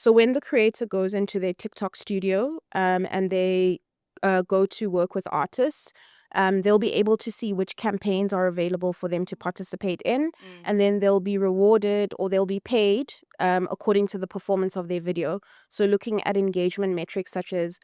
So when the creator goes into their TikTok studio and they go to work with artists, they'll be able to see which campaigns are available for them to participate in, and then they'll be rewarded or they'll be paid according to the performance of their video. So looking at engagement metrics such as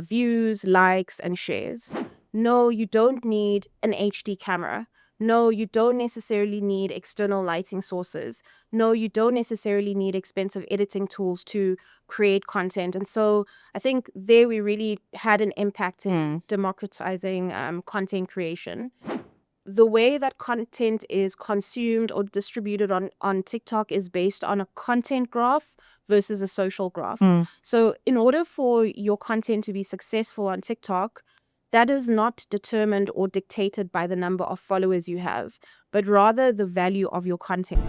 views, likes, and shares. No, you don't need an HD camera. No, you don't necessarily need external lighting sources. No, you don't necessarily need expensive editing tools to create content. And so I think there we really had an impact in democratizing content creation. The way that content is consumed or distributed on TikTok is based on a content graph versus a social graph. So in order for your content to be successful on TikTok, that is not determined or dictated by the number of followers you have, but rather the value of your content.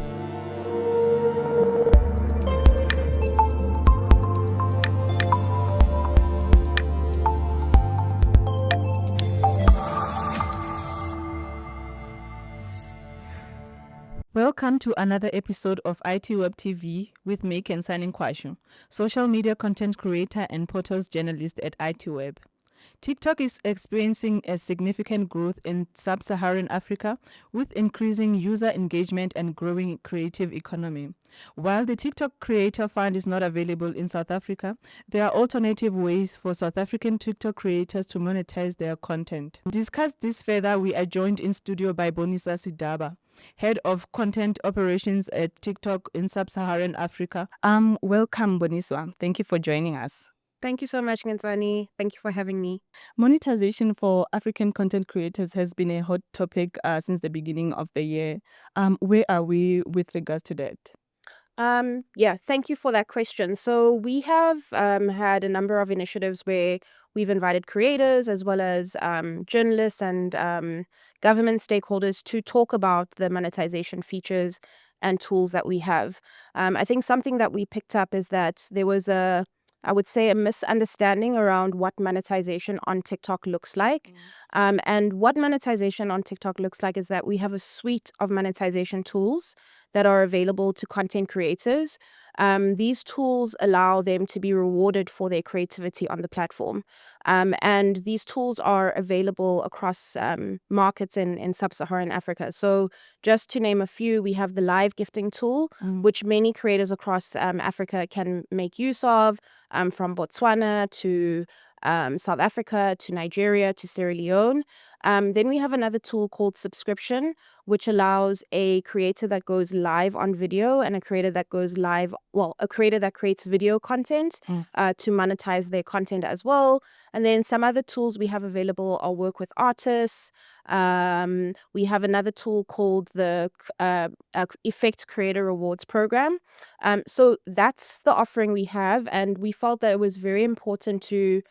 Welcome to another episode of ITWeb TV with Make and Signing Kwashu, social media content creator and portals journalist at ITWeb. TikTok is experiencing a significant growth in sub-Saharan Africa with increasing user engagement and growing creative economy. While the TikTok Creator Fund is not available in South Africa, there are alternative ways for South African TikTok creators to monetize their content. To discuss this further, we are joined in studio by Bonisa Sidaba, Head of Content Operations at TikTok in Sub-Saharan Africa. Welcome, Boniswa. Thank you for joining us. Thank you so much, Nganzani. Thank you for having me. Monetization for African content creators has been a hot topic since the beginning of the year. Where are we with regards to that? Thank you for that question. So we have had a number of initiatives where we've invited creators as well as journalists and government stakeholders to talk about the monetization features and tools that we have. I think something that we picked up is that there was I would say, a misunderstanding around what monetization on TikTok looks like. And what monetization on TikTok looks like is that we have a suite of monetization tools that are available to content creators. These tools allow them to be rewarded for their creativity on the platform. And these tools are available across markets in sub-Saharan Africa. So just to name a few, we have the live gifting tool, which many creators across Africa can make use of, from Botswana to South Africa to Nigeria to Sierra Leone. Then we have another tool called subscription, which allows a creator that goes live on video and a creator that creates video content to monetize their content as well. And then some other tools we have available are work with artists. We have another tool called the Effect Creator Rewards Program. So that's the offering we have, and we felt that it was very important to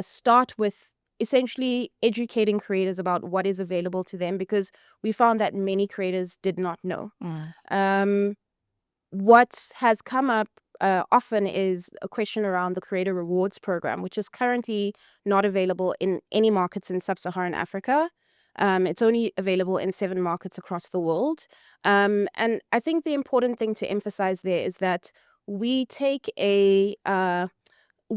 start with essentially educating creators about what is available to them, because we found that many creators did not know. What has come up often is a question around the Creator Rewards Program, which is currently not available in any markets in sub-Saharan Africa. It's only available in 7 markets across the world. And I think the important thing to emphasize there is that we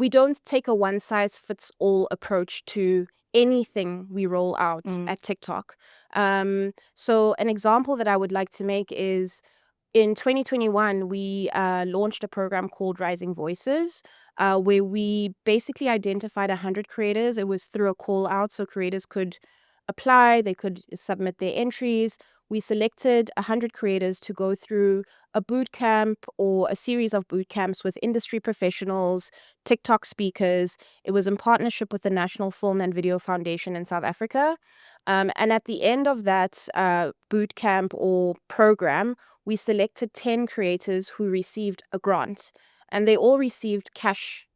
don't take a one-size-fits-all approach to anything we roll out at TikTok. So an example that I would like to make is in 2021, we launched a program called Rising Voices, where we basically identified 100 creators. It was through a call out, so creators could apply, they could submit their entries. We selected 100 creators to go through a boot camp or a series of boot camps with industry professionals, TikTok speakers. It was in partnership with the National Film and Video Foundation in South Africa. And at the end of that boot camp or program, we selected 10 creators who received a grant. And they all received cash,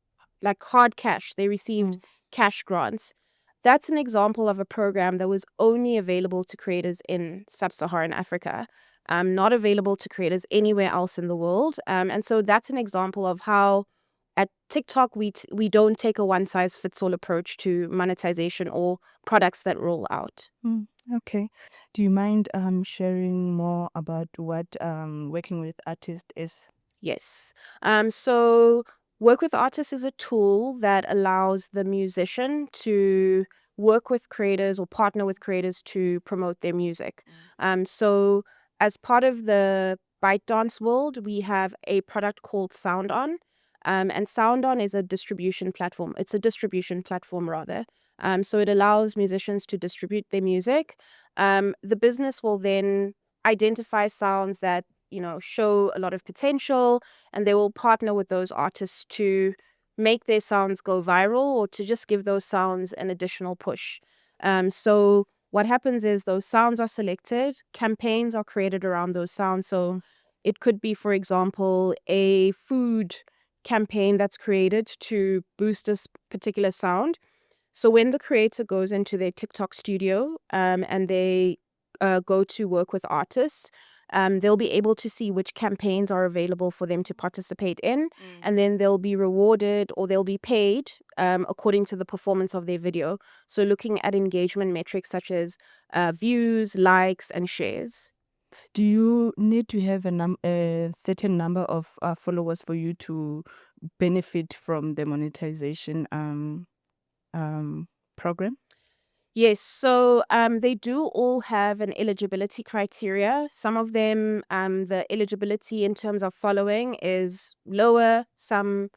like hard cash. They received cash grants. That's an example of a program that was only available to creators in sub-Saharan Africa, not available to creators anywhere else in the world. And so that's an example of how at TikTok we don't take a one-size-fits-all approach to monetization or products that roll out. Okay. Do you mind sharing more about what working with artists is? Yes. So Work with Artists is a tool that allows the musician to work with creators or partner with creators to promote their music. So as part of the ByteDance world, we have a product called SoundOn. And SoundOn is a distribution platform. It's a distribution platform rather. So it allows musicians to distribute their music. The business will then identify sounds that show a lot of potential, and they will partner with those artists to make their sounds go viral or to just give those sounds an additional push. So what happens is those sounds are selected, campaigns are created around those sounds. So it could be, for example, a food campaign that's created to boost this particular sound. So when the creator goes into their TikTok studio and they go to work with artists, they'll be able to see which campaigns are available for them to participate in, and then they'll be rewarded or they'll be paid according to the performance of their video. So looking at engagement metrics such as views, likes, and shares. Do you need to have a certain number of followers for you to benefit from the monetization program? Yes, so they do all have an eligibility criteria. Some of them, the eligibility in terms of following is lower, some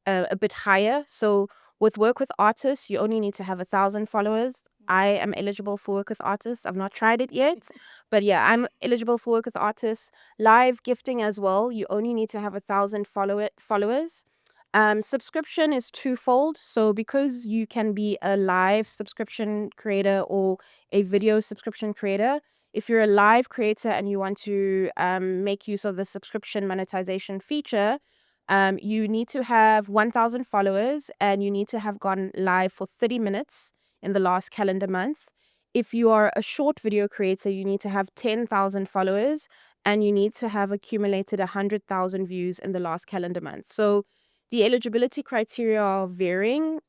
a bit higher. So with Work with Artists, you only need to have 1,000 followers. I am eligible for Work with Artists. I've not tried it yet, but yeah, I'm eligible for Work with Artists. Live gifting as well. You only need to have 1,000 followers. Subscription is twofold. So because you can be a live subscription creator or a video subscription creator, if you're a live creator and you want to make use of the subscription monetization feature, you need to have 1,000 followers and you need to have gone live for 30 minutes in the last calendar month. If you are a short video creator, you need to have 10,000 followers and you need to have accumulated 100,000 views in the last calendar month. So the eligibility criteria are varying.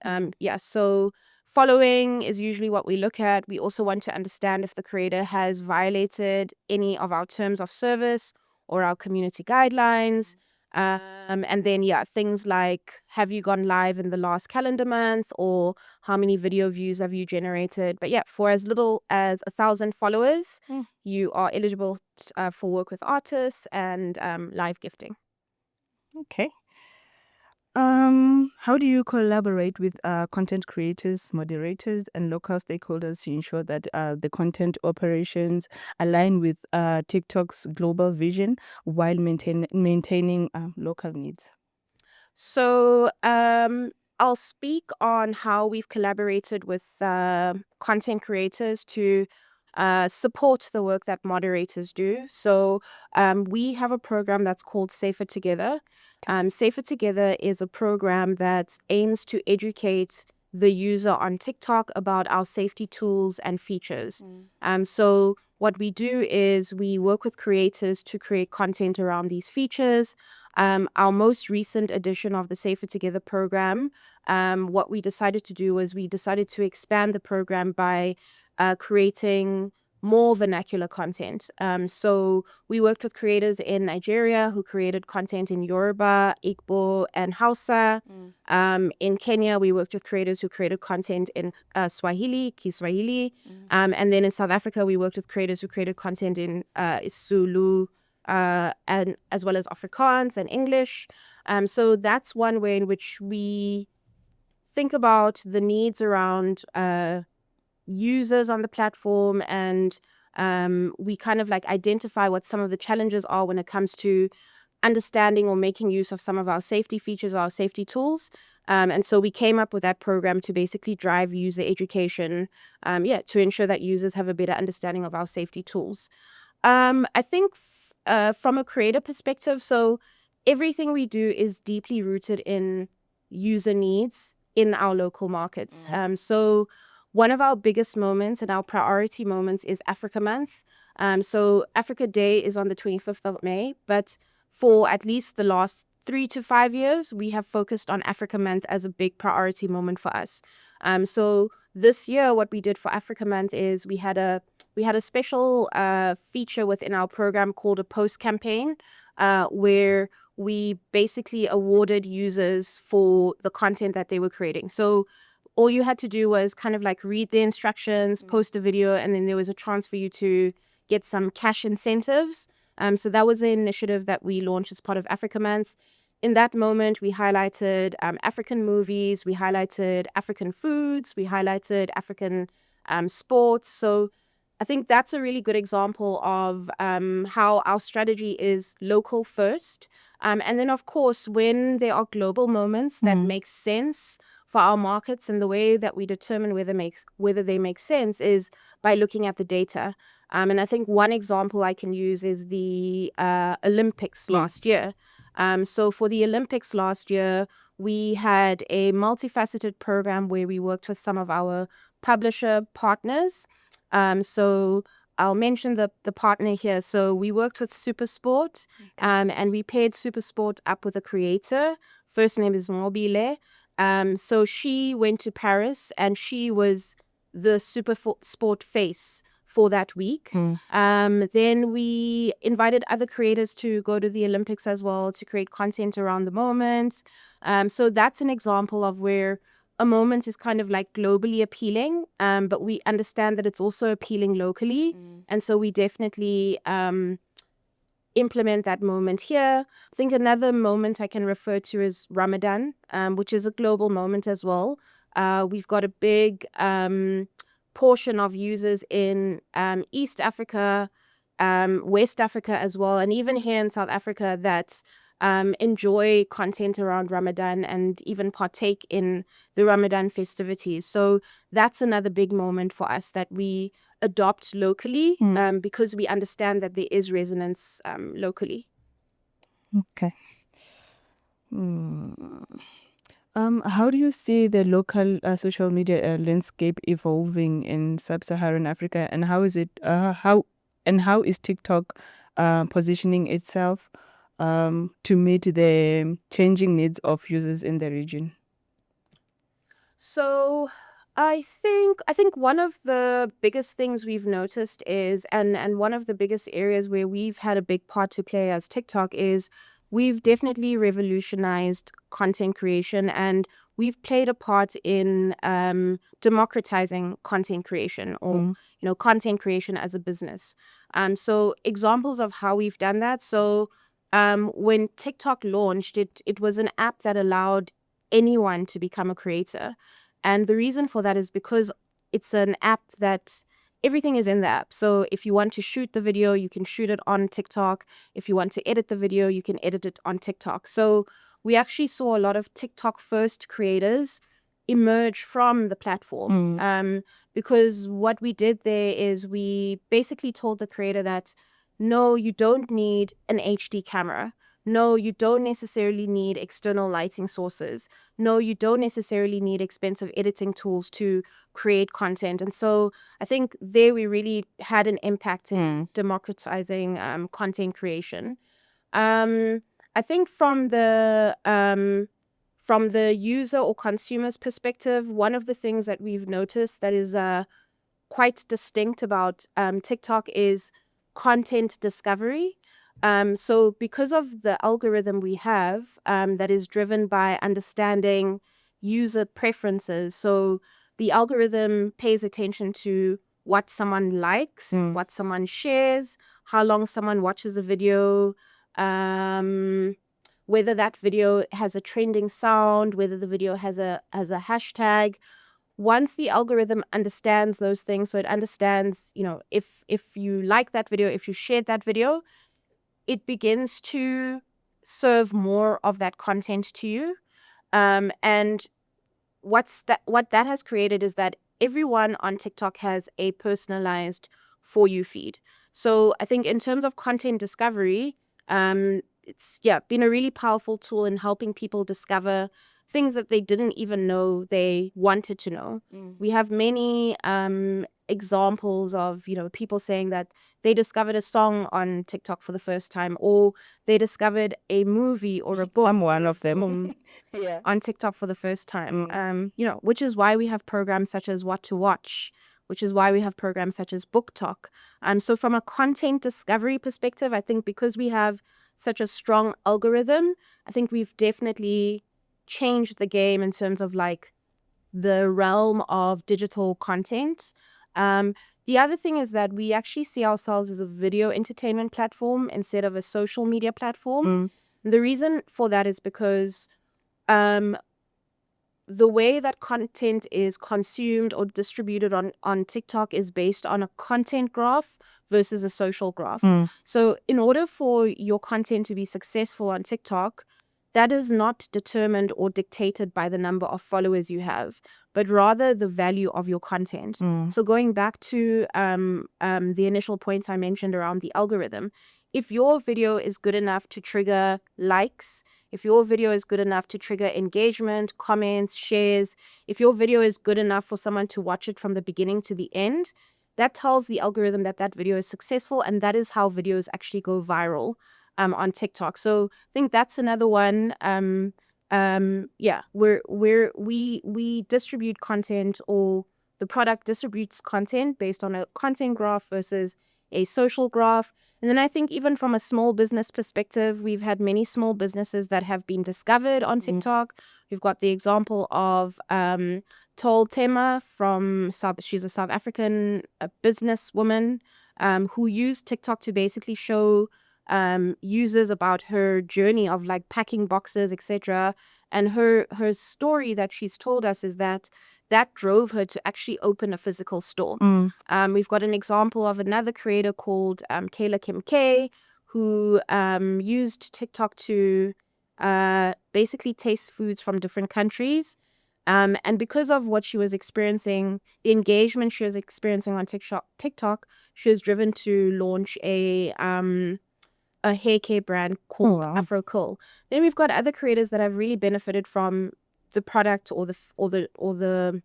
So following is usually what we look at. We also want to understand if the creator has violated any of our terms of service or our community guidelines. And then, things like, have you gone live in the last calendar month, or how many video views have you generated? But yeah, for as little as 1,000 followers, you are eligible for Work with Artists and live gifting. Okay. How do you collaborate with content creators, moderators, and local stakeholders to ensure that the content operations align with TikTok's global vision while maintaining local needs? So I'll speak on how we've collaborated with content creators to support the work that moderators do. So we have a program that's called Safer Together. Safer Together is a program that aims to educate the user on TikTok about our safety tools and features. So what we do is we work with creators to create content around these features. Our most recent edition of the Safer Together program, what we decided to do was we decided to expand the program by creating more vernacular content. So we worked with creators in Nigeria who created content in Yoruba, Igbo, and Hausa. In Kenya, we worked with creators who created content in Swahili, Kiswahili. And then in South Africa, we worked with creators who created content in Isulu, and as well as Afrikaans and English. So that's one way in which we think about the needs around users on the platform, and we kind of like identify what some of the challenges are when it comes to understanding or making use of some of our safety features, our safety tools. And so we came up with that program to basically drive user education, to ensure that users have a better understanding of our safety tools. I think from a creator perspective, so everything we do is deeply rooted in user needs in our local markets. So one of our biggest moments and our priority moments is Africa Month. So Africa Day is on the 25th of May, but for at least the last 3 to 5 years, we have focused on Africa Month as a big priority moment for us. So this year, what we did for Africa Month is we had a special feature within our program called a post campaign, where we basically awarded users for the content that they were creating. So all you had to do was kind of like read the instructions, post a video, and then there was a chance for you to get some cash incentives. So that was an initiative that we launched as part of Africa Month. In that moment, we highlighted African movies, we highlighted African foods, we highlighted African sports. So I think that's a really good example of how our strategy is local first. And then, of course, when there are global moments that make sense for our markets, and the way that we determine whether they make sense is by looking at the data. And I think one example I can use is the Olympics last year. So for the Olympics last year, we had a multifaceted program where we worked with some of our publisher partners. So I'll mention the partner here. So we worked with Supersport, and we paired Supersport up with a creator. First name is Mobile. So she went to Paris, and she was the Supersport face for that week. Then we invited other creators to go to the Olympics as well to create content around the moment. So that's an example of where a moment is kind of like globally appealing, but we understand that it's also appealing locally. And so we definitely implement that moment here. I think another moment I can refer to is Ramadan, which is a global moment as well. We've got a big portion of users in East Africa, West Africa as well, and even here in South Africa that enjoy content around Ramadan and even partake in the Ramadan festivities. So that's another big moment for us that we adopt locally because we understand that there is resonance locally. Okay. How do you see the local social media landscape evolving in sub-Saharan Africa, and how is TikTok positioning itself to meet the changing needs of users in the region? So I think one of the biggest things we've noticed is, and one of the biggest areas where we've had a big part to play as TikTok is we've definitely revolutionized content creation, and we've played a part in democratizing content creation, or content creation as a business. So examples of how we've done that. So when TikTok launched, it was an app that allowed anyone to become a creator. And the reason for that is because it's an app that everything is in the app. So if you want to shoot the video, you can shoot it on TikTok. If you want to edit the video, you can edit it on TikTok. So we actually saw a lot of TikTok first creators emerge from the platform, because what we did there is we basically told the creator that, no, you don't need an HD camera. No, you don't necessarily need external lighting sources. No, you don't necessarily need expensive editing tools to create content. And so I think there we really had an impact in democratizing content creation. I think from the user or consumer's perspective, one of the things that we've noticed that is quite distinct about TikTok is content discovery. So because of the algorithm we have that is driven by understanding user preferences, so the algorithm pays attention to what someone likes, what someone shares, how long someone watches a video, whether that video has a trending sound, whether the video has a hashtag. Once the algorithm understands those things, so it understands, if you like that video, if you shared that video, it begins to serve more of that content to you. And what that has created is that everyone on TikTok has a personalized For You feed. So I think in terms of content discovery, it's been a really powerful tool in helping people discover things that they didn't even know they wanted to know. We have many examples of people saying that they discovered a song on TikTok for the first time, or they discovered a movie or a book. I'm one of them. On TikTok for the first time. Which is why we have programs such as What to Watch, which is why we have programs such as Book Talk. So from a content discovery perspective, I think because we have such a strong algorithm, I think we've definitely changed the game in terms of like the realm of digital content. The other thing is that we actually see ourselves as a video entertainment platform instead of a social media platform. The reason for that is because um, the way that content is consumed or distributed on TikTok is based on a content graph versus a social graph. So in order for your content to be successful on TikTok, that is not determined or dictated by the number of followers you have, but rather the value of your content. So going back to the initial points I mentioned around the algorithm, if your video is good enough to trigger likes, if your video is good enough to trigger engagement, comments, shares, if your video is good enough for someone to watch it from the beginning to the end, that tells the algorithm that that video is successful, and that is how videos actually go viral on TikTok. So I think that's another one. Yeah, we distribute content, or the product distributes content based on a content graph versus a social graph. And then I think even from a small business perspective, we've had many small businesses that have been discovered on TikTok. We've got the example of Tol Tema from she's a South African businesswoman who used TikTok to basically show users about her journey of like packing boxes, etc. And her story that she's told us is that drove her to actually open a physical store. We've got an example of another creator called Kayla Kim K, who used TikTok to basically taste foods from different countries. And because of what she was experiencing, the engagement she was experiencing on TikTok, she was driven to launch a hair care brand called Afro Cool. Then we've got other creators that have really benefited from the product or the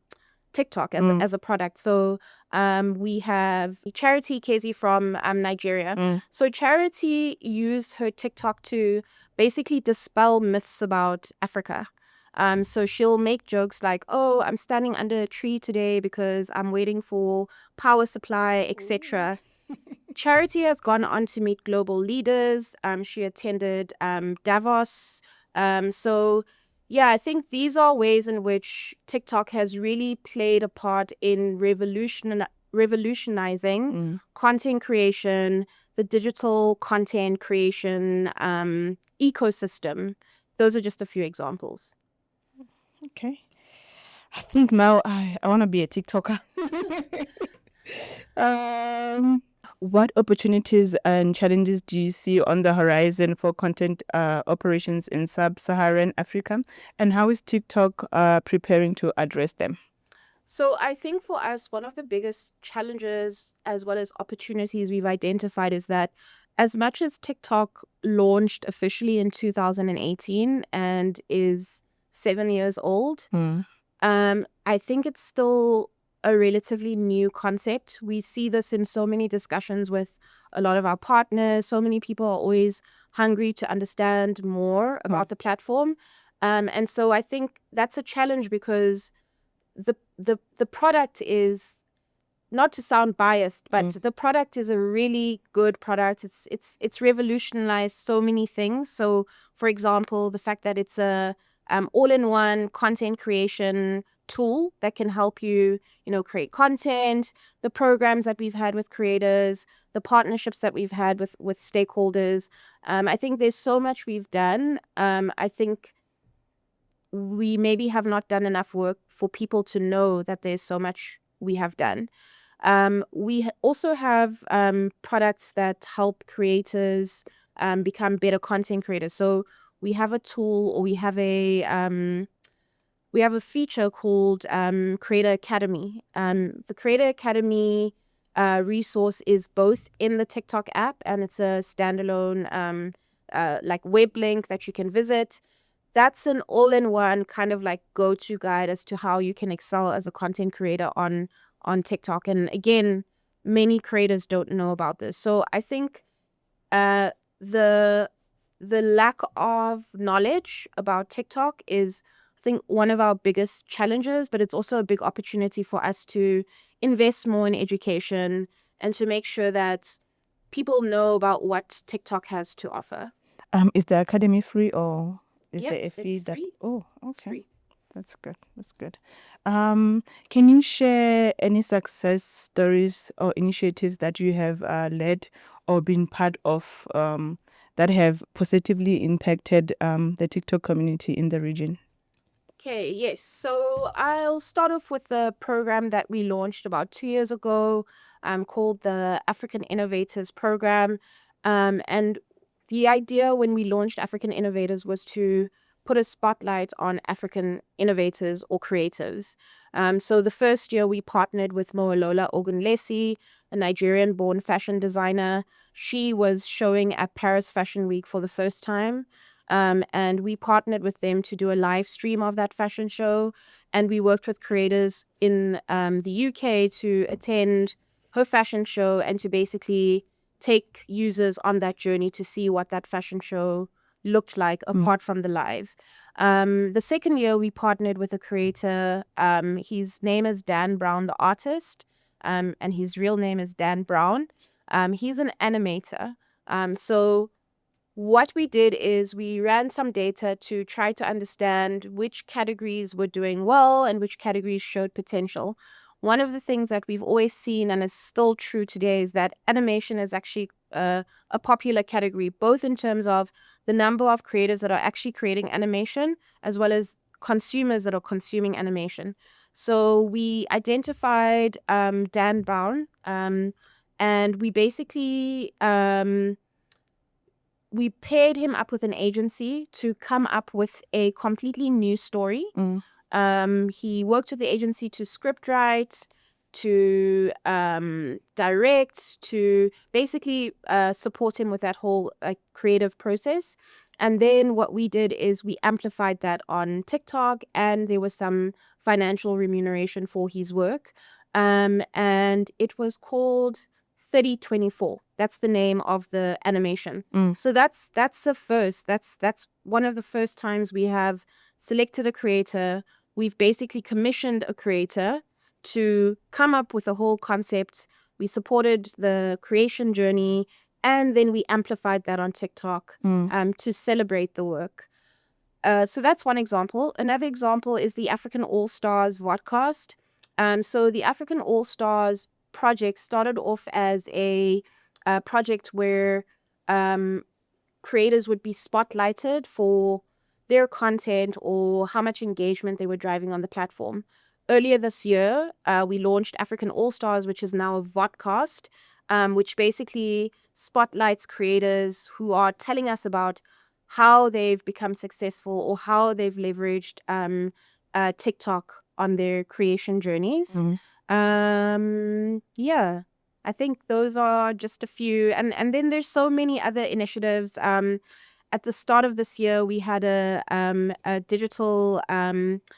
TikTok as a product. So we have Charity Kezi from Nigeria. So Charity used her TikTok to basically dispel myths about Africa. So she'll make jokes like, "Oh, I'm standing under a tree today because I'm waiting for power supply, etc." Charity has gone on to meet global leaders. She attended Davos. So, yeah, I think these are ways in which TikTok has really played a part in revolutionizing content creation, the digital content creation ecosystem. Those are just a few examples. Okay. I think now I want to be a TikToker. What opportunities and challenges do you see on the horizon for content operations in sub-Saharan Africa? And how is TikTok preparing to address them? So I think for us, one of the biggest challenges as well as opportunities we've identified is that as much as TikTok launched officially in 2018 and is 7 years old, I think it's still a relatively new concept. We see this in so many discussions with a lot of our partners. So many people are always hungry to understand more about the platform. And so I think that's a challenge because the product is, not to sound biased, but the product is a really good product. It's revolutionized so many things. So, for example, the fact that it's a all-in-one content creation tool that can help you, create content, the programs that we've had with creators, the partnerships that we've had with stakeholders. I think there's so much we've done. I think we maybe have not done enough work for people to know that there's so much we have done. We also have products that help creators become better content creators. So we have a tool, or we have a feature called Creator Academy. The Creator Academy resource is both in the TikTok app, and it's a standalone like web link that you can visit. That's an all-in-one kind of like go-to guide as to how you can excel as a content creator on TikTok. And again, many creators don't know about this. So I think the lack of knowledge about TikTok is, I think, one of our biggest challenges, but it's also a big opportunity for us to invest more in education and to make sure that people know about what TikTok has to offer. Is the academy free, or is Yep, there a fee it's that? free. Oh, It's okay. free. That's good. That's good. Can you share any success stories or initiatives that you have led or been part of that have positively impacted the TikTok community in the region? Okay, yes. So I'll start off with the program that we launched about 2 years ago, called the African Innovators Program. And the idea when we launched African Innovators was to put a spotlight on African innovators or creatives. So the first year we partnered with Moalola Ogunlesi, a Nigerian-born fashion designer. She was showing at Paris Fashion Week for the first time. And we partnered with them to do a live stream of that fashion show. And we worked with creators in the UK to attend her fashion show and to basically take users on that journey to see what that fashion show looked like apart from the live. The second year, we partnered with a creator. His name is Dan Brown, the artist, and his real name is Dan Brown. He's an animator. So what we did is we ran some data to try to understand which categories were doing well and which categories showed potential. One of the things that we've always seen, and is still true today, is that animation is actually a popular category, both in terms of the number of creators that are actually creating animation, as well as consumers that are consuming animation. So we identified Dan Brown, and we basically we paired him up with an agency to come up with a completely new story. He worked with the agency to script write, to direct, to basically support him with that whole creative process. And then what we did is we amplified that on TikTok, and there was some financial remuneration for his work. And it was called 3024. That's the name of the animation. So that's the first. That's one of the first times we have selected a creator. We've basically commissioned a creator to come up with a whole concept. We supported the creation journey, and then we amplified that on TikTok to celebrate the work. So that's one example. Another example is the African All Stars vodcast. So the African All Stars project started off as a project where creators would be spotlighted for their content or how much engagement they were driving on the platform. Earlier this year, we launched African All Stars, which is now a vodcast, which basically spotlights creators who are telling us about how they've become successful or how they've leveraged TikTok on their creation journeys. Yeah, I think those are just a few. And then there's so many other initiatives. At the start of this year, we had a digital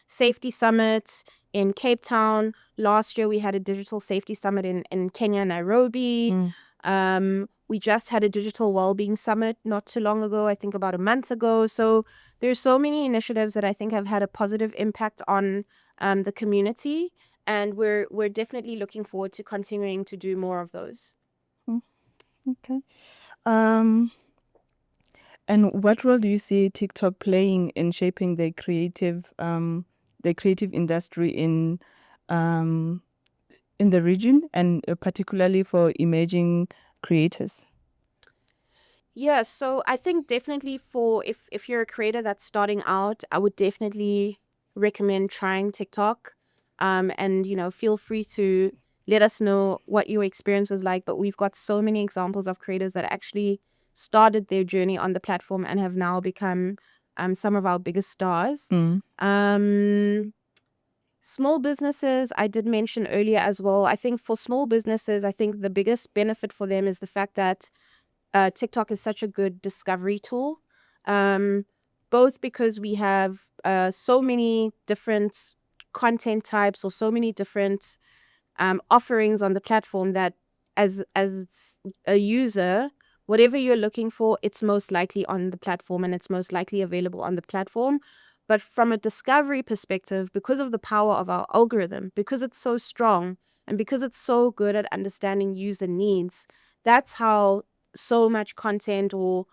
safety summit in Cape Town. Last year, we had a digital safety summit in Kenya, Nairobi. We just had a digital well-being summit not too long ago, I think about a month ago. So there's so many initiatives that I think have had a positive impact on the community. And we're definitely looking forward to continuing to do more of those. Okay. And what role do you see TikTok playing in shaping the creative industry in the region, and particularly for emerging creators? Yeah, so I think definitely for if you're a creator that's starting out, I would definitely recommend trying TikTok. And feel free to let us know what your experience was like. But we've got so many examples of creators that actually started their journey on the platform and have now become some of our biggest stars. Small businesses, I did mention earlier as well. I think for small businesses, I think the biggest benefit for them is the fact that TikTok is such a good discovery tool, both because we have so many different content types or so many different offerings on the platform that as a user, whatever you're looking for, it's most likely on the platform and it's most likely available on the platform. But from a discovery perspective, because of the power of our algorithm, because it's so strong and because it's so good at understanding user needs, that's how so much content or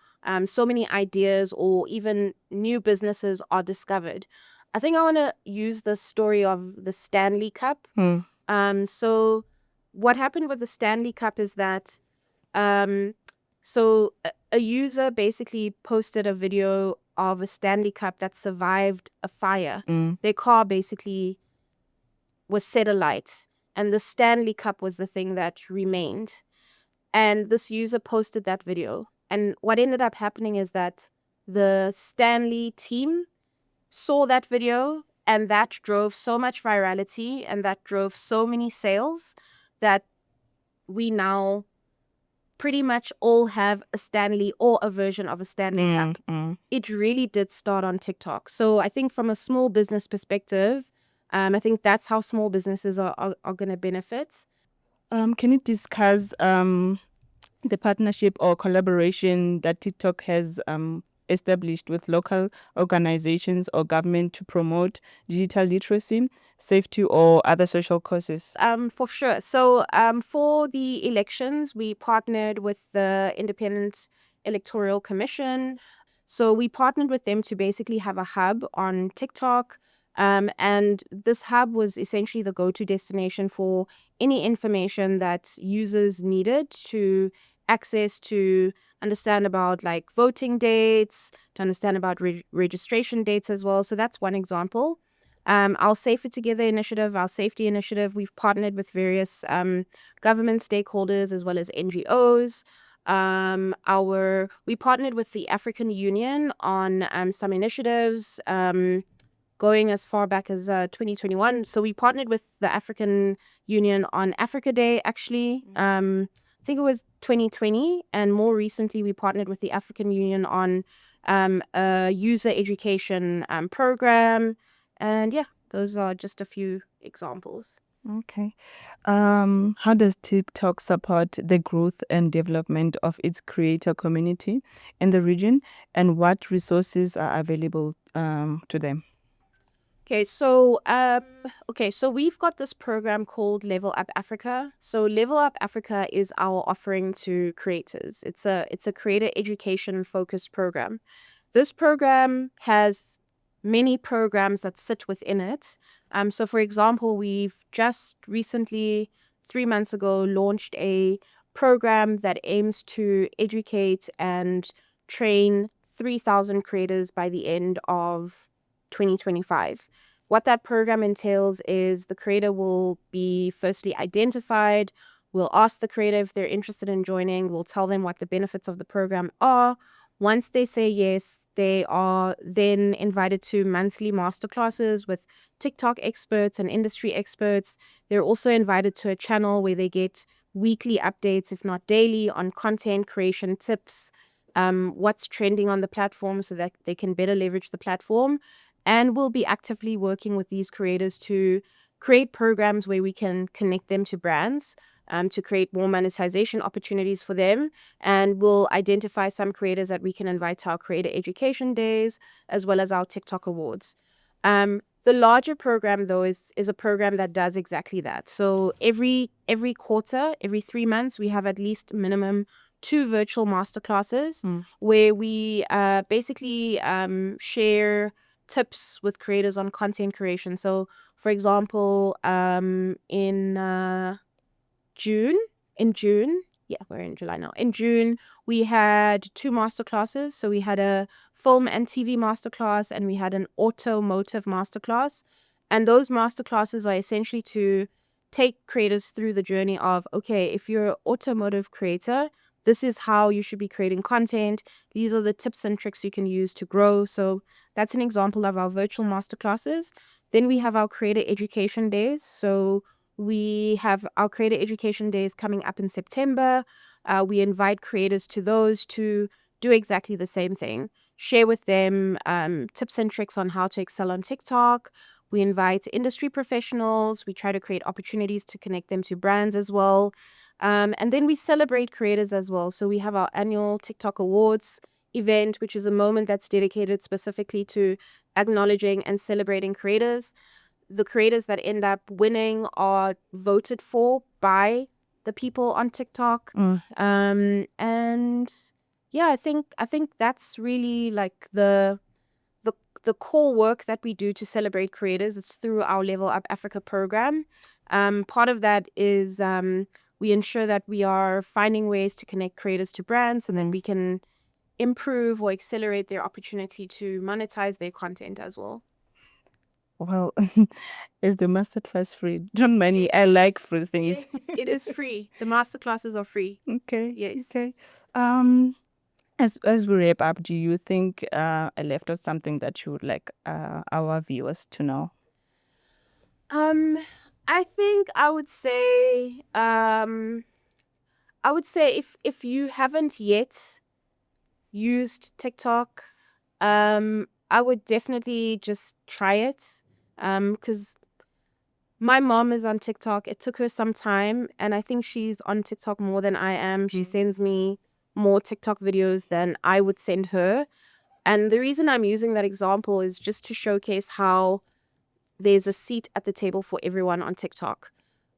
so many ideas or even new businesses are discovered. I think I want to use the story of the Stanley Cup. So what happened with the Stanley Cup is that a user basically posted a video of a Stanley Cup that survived a fire. Their car basically was set alight, and the Stanley Cup was the thing that remained. And this user posted that video. And what ended up happening is that the Stanley team saw that video, and that drove so much virality and that drove so many sales that we now pretty much all have a Stanley or a version of a Stanley Cup. It really did start on TikTok. So I think from a small business perspective, I think that's how small businesses are going to benefit. Can you discuss the partnership or collaboration that TikTok has established with local organizations or government to promote digital literacy, safety, or other social causes? For sure. So for the elections, we partnered with the Independent Electoral Commission. So we partnered with them to basically have a hub on TikTok. And this hub was essentially the go-to destination for any information that users needed to access to understand about like voting dates, to understand about registration dates as well. So that's one example. Our Safer Together initiative, our safety initiative, we've partnered with various government stakeholders as well as NGOs. We partnered with the African Union on some initiatives going as far back as 2021. So we partnered with the African Union on Africa Day, actually. I think it was 2020. And more recently, we partnered with the African Union on a user education program. And yeah, those are just a few examples. Okay. How does TikTok support the growth and development of its creator community in the region, and what resources are available to them? So we've got this program called Level Up Africa. So Level Up Africa is our offering to creators. It's a creator education focused program. This program has many programs that sit within it. So for example, we've just recently, 3 months ago, launched a program that aims to educate and train 3,000 creators by the end of 2025. What that program entails is the creator will be firstly identified. We'll ask the creator if they're interested in joining. We'll tell them what the benefits of the program are. Once they say yes, they are then invited to monthly masterclasses with TikTok experts and industry experts. They're also invited to a channel where they get weekly updates, if not daily, on content creation tips, what's trending on the platform so that they can better leverage the platform. And we'll be actively working with these creators to create programs where we can connect them to brands, to create more monetization opportunities for them. And we'll identify some creators that we can invite to our creator education days, as well as our TikTok awards. The larger program, though, is a program that does exactly that. So every quarter, every 3 months, we have at least minimum 2 virtual masterclasses where we basically share tips with creators on content creation. So, for example, in June, we're in July now. In June, we had 2 masterclasses. So we had a film and TV masterclass, and we had an automotive masterclass. And those masterclasses are essentially to take creators through the journey of, okay, if you're an automotive creator, this is how you should be creating content. These are the tips and tricks you can use to grow. So that's an example of our virtual masterclasses. Then we have our creator education days. So we have our creator education days coming up in September. We invite creators to those to do exactly the same thing. Share with them tips and tricks on how to excel on TikTok. We invite industry professionals. We try to create opportunities to connect them to brands as well. And then we celebrate creators as well. So we have our annual TikTok Awards event, which is a moment that's dedicated specifically to acknowledging and celebrating creators. The creators that end up winning are voted for by the people on TikTok. And yeah, I think that's really like the the core work that we do to celebrate creators. It's through our Level Up Africa program. Part of that is we ensure that we are finding ways to connect creators to brands, and then we can improve or accelerate their opportunity to monetize their content as well. Well, is the masterclass free? Don't mind me. I like free things. Yes, it is free. The masterclasses are free. Okay. Yes. Okay. Um, as we wrap up, do you think I left out something that you would like our viewers to know? Um, I think I would say if you haven't yet used TikTok, I would definitely just try it. Because my mom is on TikTok. It took her some time, and I think she's on TikTok more than I am. She sends me more TikTok videos than I would send her. And the reason I'm using that example is just to showcase how there's a seat at the table for everyone on TikTok.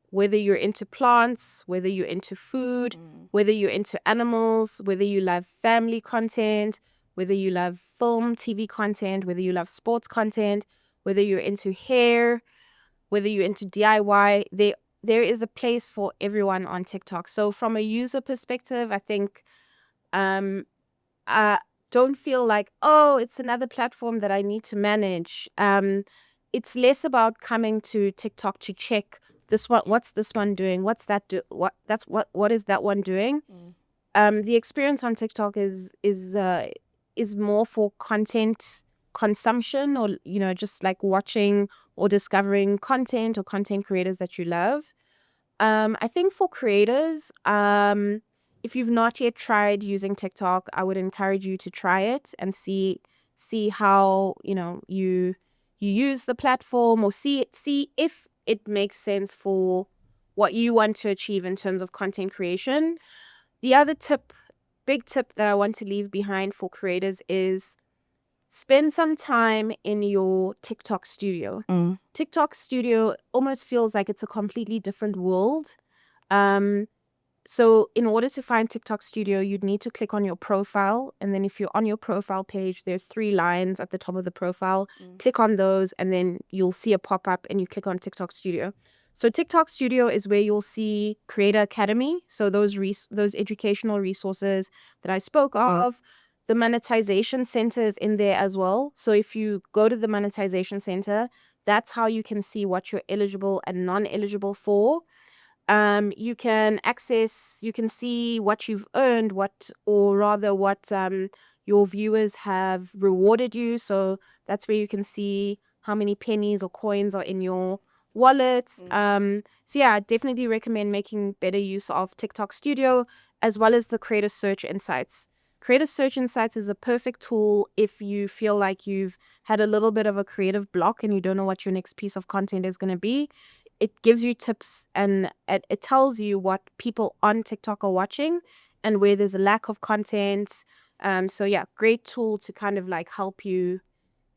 Whether you're into plants, whether you're into food, whether you're into animals, whether you love family content, whether you love film, TV content, whether you love sports content, whether you're into hair, whether you're into DIY, there is a place for everyone on TikTok. So from a user perspective, I think um uh don't feel like, oh, it's another platform that I need to manage. It's less about coming to TikTok to check this one, what's this one doing, what's that do what is that one doing. The experience on TikTok is more for content consumption, or just like watching or discovering content or content creators that you love. I think for creators, if you've not yet tried using TikTok, I would encourage you to try it and see how you use the platform, or see if it makes sense for what you want to achieve in terms of content creation. The other big tip that I want to leave behind for creators is spend some time in your TikTok studio. TikTok studio almost feels like it's a completely different world. Um, so in order to find TikTok studio, you'd need to click on your profile. And then if you're on your profile page, there's 3 lines at the top of the profile. Click on those, and then you'll see a pop-up and you click on TikTok studio. So TikTok studio is where you'll see Creator Academy. So those educational resources that I spoke of. The monetization center is in there as well. So if you go to the monetization center, that's how you can see what you're eligible and non-eligible for. You can see what you've earned, what your viewers have rewarded you. So that's where you can see how many pennies or coins are in your wallets. So yeah, I definitely recommend making better use of TikTok Studio, as well as the Creator Search Insights. Creator Search Insights is a perfect tool if you feel like you've had a little bit of a creative block and you don't know what your next piece of content is going to be. It gives you tips, and it tells you what people on TikTok are watching and where there's a lack of content. So yeah, great tool to kind of like help you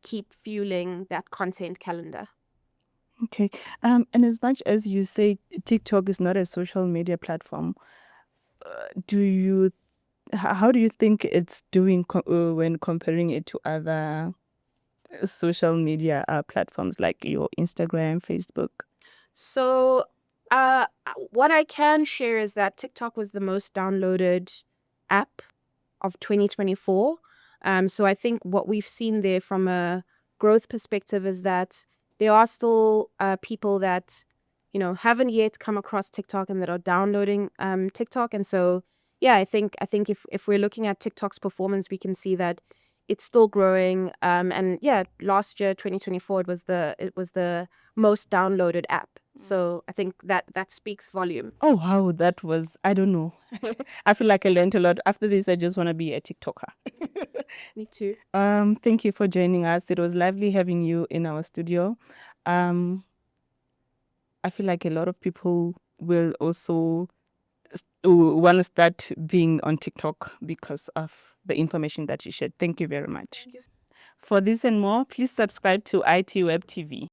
keep fueling that content calendar. Okay. And as much as you say TikTok is not a social media platform, do you how do you think it's doing when comparing it to other social media platforms like your Instagram, Facebook? So what I can share is that TikTok was the most downloaded app of 2024. So I think what we've seen there from a growth perspective is that there are still people that haven't yet come across TikTok and that are downloading TikTok. And so yeah, I think if we're looking at TikTok's performance, we can see that it's still growing. And yeah, last year 2024 it was the most downloaded app. So I think that speaks volume. Oh wow, that was, I don't know. I feel like I learned a lot. After this, I just want to be a TikToker. Me too. Thank you for joining us. It was lovely having you in our studio. Um, I feel like a lot of people will also want to start being on TikTok because of the information that you shared. Thank you very much. Thank you. For this and more, please subscribe to ITWeb TV.